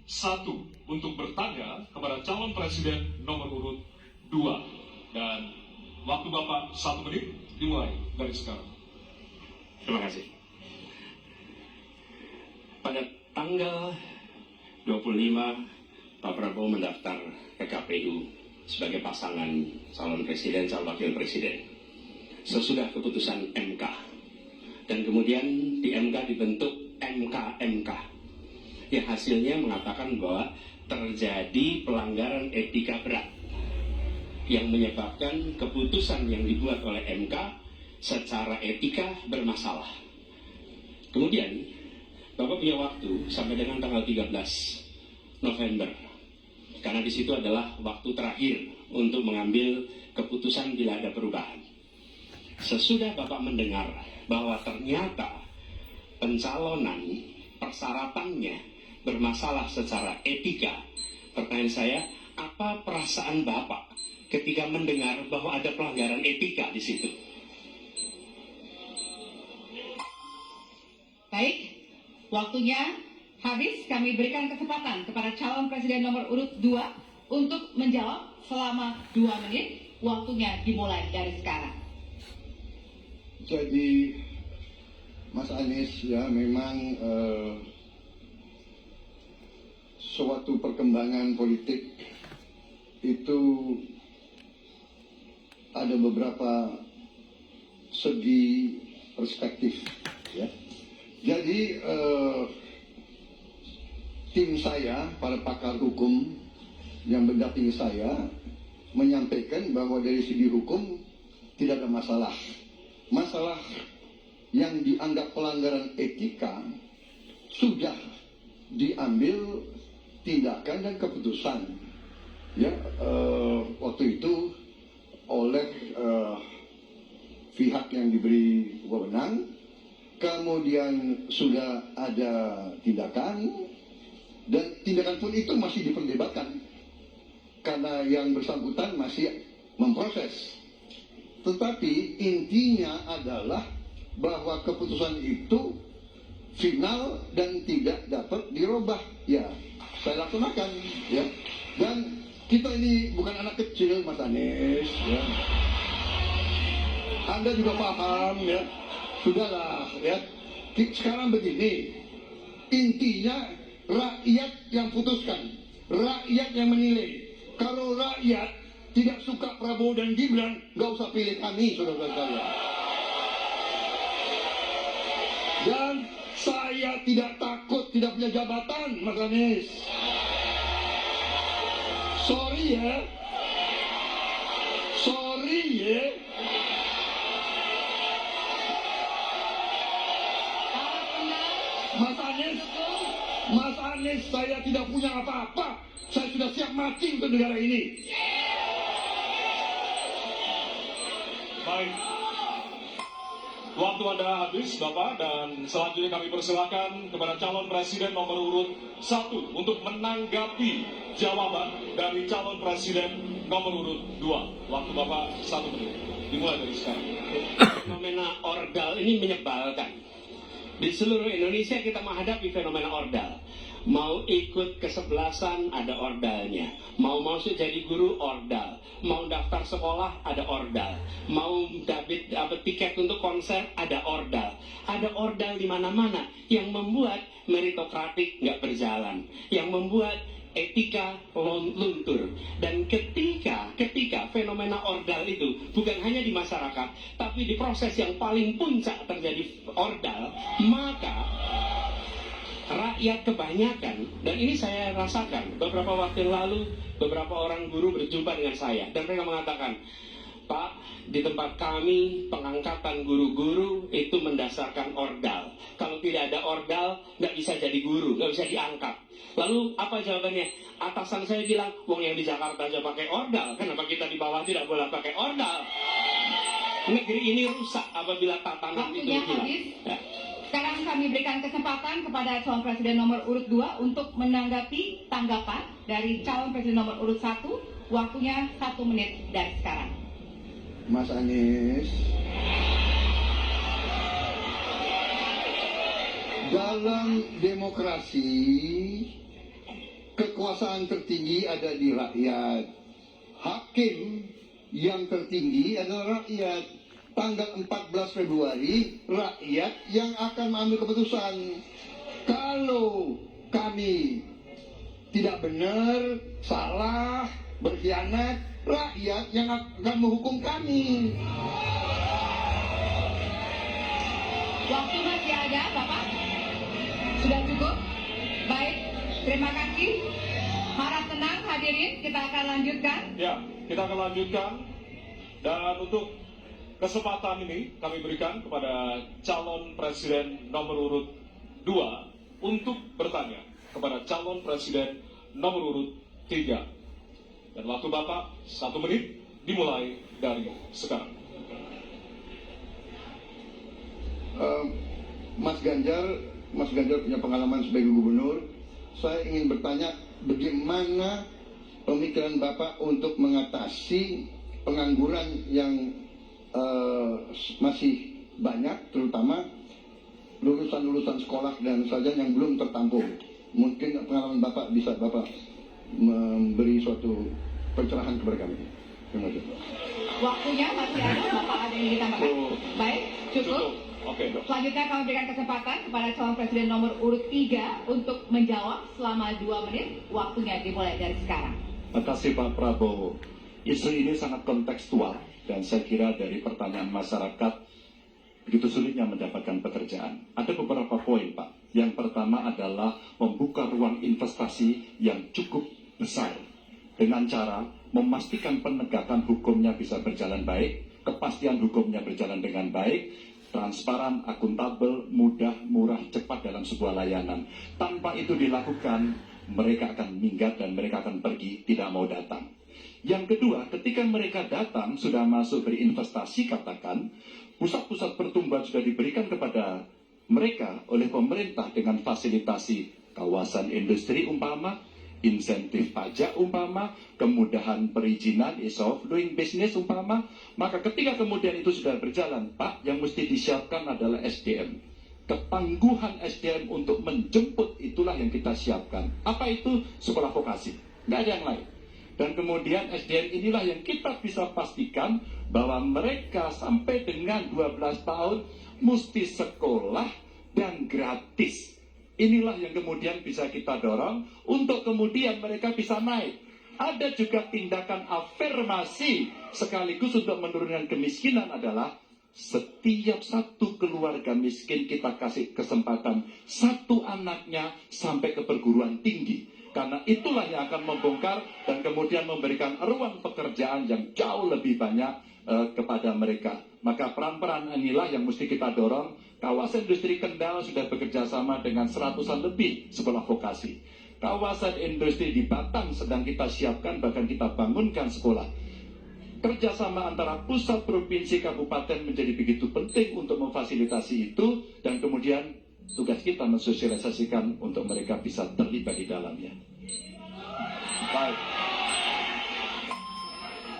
1 untuk bertanya kepada calon presiden nomor urut 2. Dan waktu Bapak 1 menit dimulai dari sekarang. Terima kasih. Pada tanggal 25, Pak Prabowo mendaftar ke KPU sebagai pasangan calon presiden, calon wakil presiden. Sesudah keputusan MK. Dan kemudian di MK dibentuk MK yang hasilnya mengatakan bahwa terjadi pelanggaran etika berat yang menyebabkan keputusan yang dibuat oleh MK secara etika bermasalah. Kemudian Bapak punya waktu sampai dengan tanggal 13 November, karena di situ adalah waktu terakhir untuk mengambil keputusan bila ada perubahan. Sesudah Bapak mendengar bahwa ternyata pencalonan persyaratannya bermasalah secara etika, pertanyaan saya, apa perasaan Bapak ketika mendengar bahwa ada pelanggaran etika di situ? Baik, waktunya habis. Kami berikan kesempatan kepada calon presiden nomor urut 2 untuk menjawab selama 2 menit. Waktunya dimulai dari sekarang. Jadi Mas Anies ya memang suatu perkembangan politik itu ada beberapa segi perspektif ya. Jadi tim saya, para pakar hukum yang mendampingi saya menyampaikan bahwa dari segi hukum tidak ada masalah. Masalah yang dianggap pelanggaran etika sudah diambil tindakan dan keputusan ya waktu itu oleh pihak yang diberi wewenang. Kemudian sudah ada tindakan, dan tindakan pun itu masih diperdebatkan karena yang bersangkutan masih memproses. Tetapi intinya adalah bahwa keputusan itu final dan tidak dapat dirubah. Ya, saya laksanakan. Ya, dan kita ini bukan anak kecil, Mas Anies. Ya. Anda juga paham, ya. Sudahlah, ya. Sekarang begini, intinya rakyat yang putuskan, rakyat yang menilai. Kalau rakyat tidak suka Prabowo dan Gibran, nggak usah pilih kami, saudara sekalian. Dan saya tidak takut tidak punya jabatan, Mas Anies. Sorry ya. Sorry ya. Mas Anies, saya tidak punya apa-apa. Saya sudah siap mati untuk negara ini. Baik. Waktu Anda habis, Bapak, dan selanjutnya kami persilakan kepada calon presiden nomor urut 1 untuk menanggapi jawaban dari calon presiden nomor urut 2. Waktu Bapak 1 menit. Dimulai dari sekarang. Fenomena ordal ini menyebalkan. Di seluruh Indonesia kita menghadapi fenomena ordal. Mau ikut kesebelasan ada ordalnya. Mau masuk jadi guru ordal. Mau daftar sekolah ada ordal. Mau dapat tiket untuk konser ada ordal. Ada ordal di mana-mana yang membuat meritokratik nggak berjalan. Yang membuat etika luntur. Dan ketika fenomena ordal itu bukan hanya di masyarakat, tapi di proses yang paling puncak terjadi ordal, maka rakyat kebanyakan, dan ini saya rasakan beberapa waktu yang lalu, beberapa orang guru berjumpa dengan saya dan mereka mengatakan, Pak, di tempat kami pengangkatan guru-guru itu mendasarkan ordal. Kalau tidak ada ordal, nggak bisa jadi guru, nggak bisa diangkat. Lalu apa jawabannya? Atasan saya bilang, wong yang di Jakarta aja pakai ordal, kenapa kita di bawah tidak boleh pakai ordal? Negeri ini rusak apabila tatanan itu hilang. Ya. Sekarang kami berikan kesempatan kepada calon presiden nomor urut 2 untuk menanggapi tanggapan dari calon presiden nomor urut 1. Waktunya 1 menit dari sekarang. Mas Anies, dalam demokrasi kekuasaan tertinggi ada di rakyat. Hakim yang tertinggi adalah rakyat. Tanggal 14 Februari, rakyat yang akan mengambil keputusan. Kalau kami tidak benar, salah, berkhianat, rakyat yang akan menghukum kami. Waktu masih ada, Bapak? Sudah cukup? Baik, terima kasih. Harap tenang hadirin, kita akan lanjutkan. Ya, kita akan lanjutkan. Dan untuk kesempatan ini kami berikan kepada calon presiden nomor urut 2 untuk bertanya kepada calon presiden nomor urut 3. Dan waktu Bapak 1 menit dimulai dari sekarang. Mas Ganjar punya pengalaman sebagai gubernur. Saya ingin bertanya, bagaimana pemikiran Bapak untuk mengatasi pengangguran yang masih banyak, terutama lulusan-lulusan sekolah dan sarjana yang belum tertampung. Mungkin pengalaman Bapak bisa Bapak memberi suatu pencerahan kepada kami. Terima kasih. Waktunya masih ada, Bapak ada yang ditambahkan? Baik, cukup. Oke. Selanjutnya kami berikan kesempatan kepada calon presiden nomor urut 3 untuk menjawab selama 2 menit. Waktunya dimulai dari sekarang. Terima kasih Pak Prabowo. Isu ini sangat kontekstual dan saya kira dari pertanyaan masyarakat begitu sulitnya mendapatkan pekerjaan. Ada beberapa poin Pak. Yang pertama adalah membuka ruang investasi yang cukup besar dengan cara memastikan penegakan hukumnya bisa berjalan baik, kepastian hukumnya berjalan dengan baik, transparan, akuntabel, mudah, murah, cepat dalam sebuah layanan. Tanpa itu dilakukan, mereka akan minggat dan mereka akan pergi, tidak mau datang. Yang kedua, ketika mereka datang, sudah masuk berinvestasi, katakan, pusat-pusat pertumbuhan sudah diberikan kepada mereka oleh pemerintah dengan fasilitasi kawasan industri umpama, insentif pajak umpama, kemudahan perizinan, ease of doing business umpama, maka ketika kemudian itu sudah berjalan, Pak, yang mesti disiapkan adalah SDM. Ketangguhan SDM untuk menjemput itulah yang kita siapkan. Apa itu? Sekolah vokasi. Nggak ada yang lain. Dan kemudian SDM inilah yang kita bisa pastikan bahwa mereka sampai dengan 12 tahun mesti sekolah dan gratis. Inilah yang kemudian bisa kita dorong untuk kemudian mereka bisa naik. Ada juga tindakan afirmasi sekaligus untuk menurunkan kemiskinan adalah setiap satu keluarga miskin kita kasih kesempatan satu anaknya sampai ke perguruan tinggi. Karena itulah yang akan membongkar dan kemudian memberikan ruang pekerjaan yang jauh lebih banyak kepada mereka. Maka peran-peran inilah yang mesti kita dorong. Kawasan industri Kendal sudah bekerja sama dengan 100-an lebih sekolah vokasi. Kawasan industri di Batang sedang kita siapkan, bahkan kita bangunkan sekolah. Kerjasama antara pusat, provinsi, kabupaten menjadi begitu penting untuk memfasilitasi itu. Dan kemudian tugas kita mensosialisasikan untuk mereka bisa terlibat di dalamnya. Baik.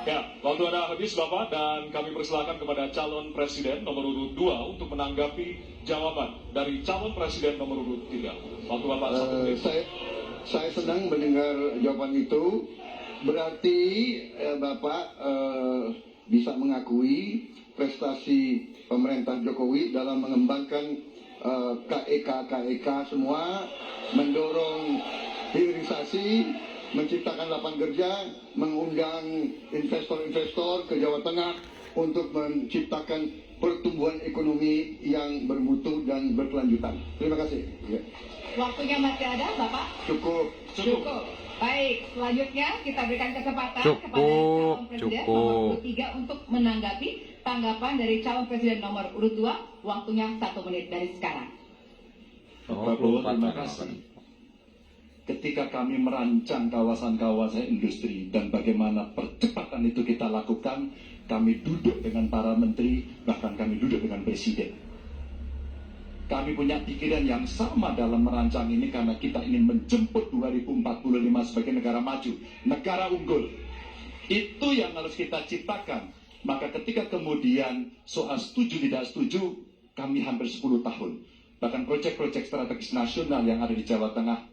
Ya, waktu Anda habis Bapak, dan kami persilakan kepada calon presiden nomor urut 2 untuk menanggapi jawaban dari calon presiden nomor urut 3. Waktu Bapak 1 menit. Saya senang mendengar jawaban itu. Berarti Bapak bisa mengakui prestasi pemerintah Jokowi dalam mengembangkan KEK semua, mendorong hilirisasi, menciptakan lapangan kerja, mengundang investor-investor ke Jawa Tengah untuk menciptakan pertumbuhan ekonomi yang bermutu dan berkelanjutan. Terima kasih. Ya. Waktunya masih ada, Bapak? Cukup. Baik, selanjutnya kita berikan kesempatan kepada calon presiden nomor urut 3 untuk menanggapi tanggapan dari calon presiden nomor urut 2. Waktunya 1 menit dari sekarang. Pak Prabowo, terima kasih. Ketika kami merancang kawasan-kawasan industri dan bagaimana percepatan itu kita lakukan, kami duduk dengan para menteri, bahkan kami duduk dengan presiden. Kami punya pikiran yang sama dalam merancang ini karena kita ingin menjemput 2045 sebagai negara maju, negara unggul. Itu yang harus kita ciptakan. Maka ketika kemudian soal setuju tidak setuju, kami hampir 10 tahun. Bahkan proyek-proyek strategis nasional yang ada di Jawa Tengah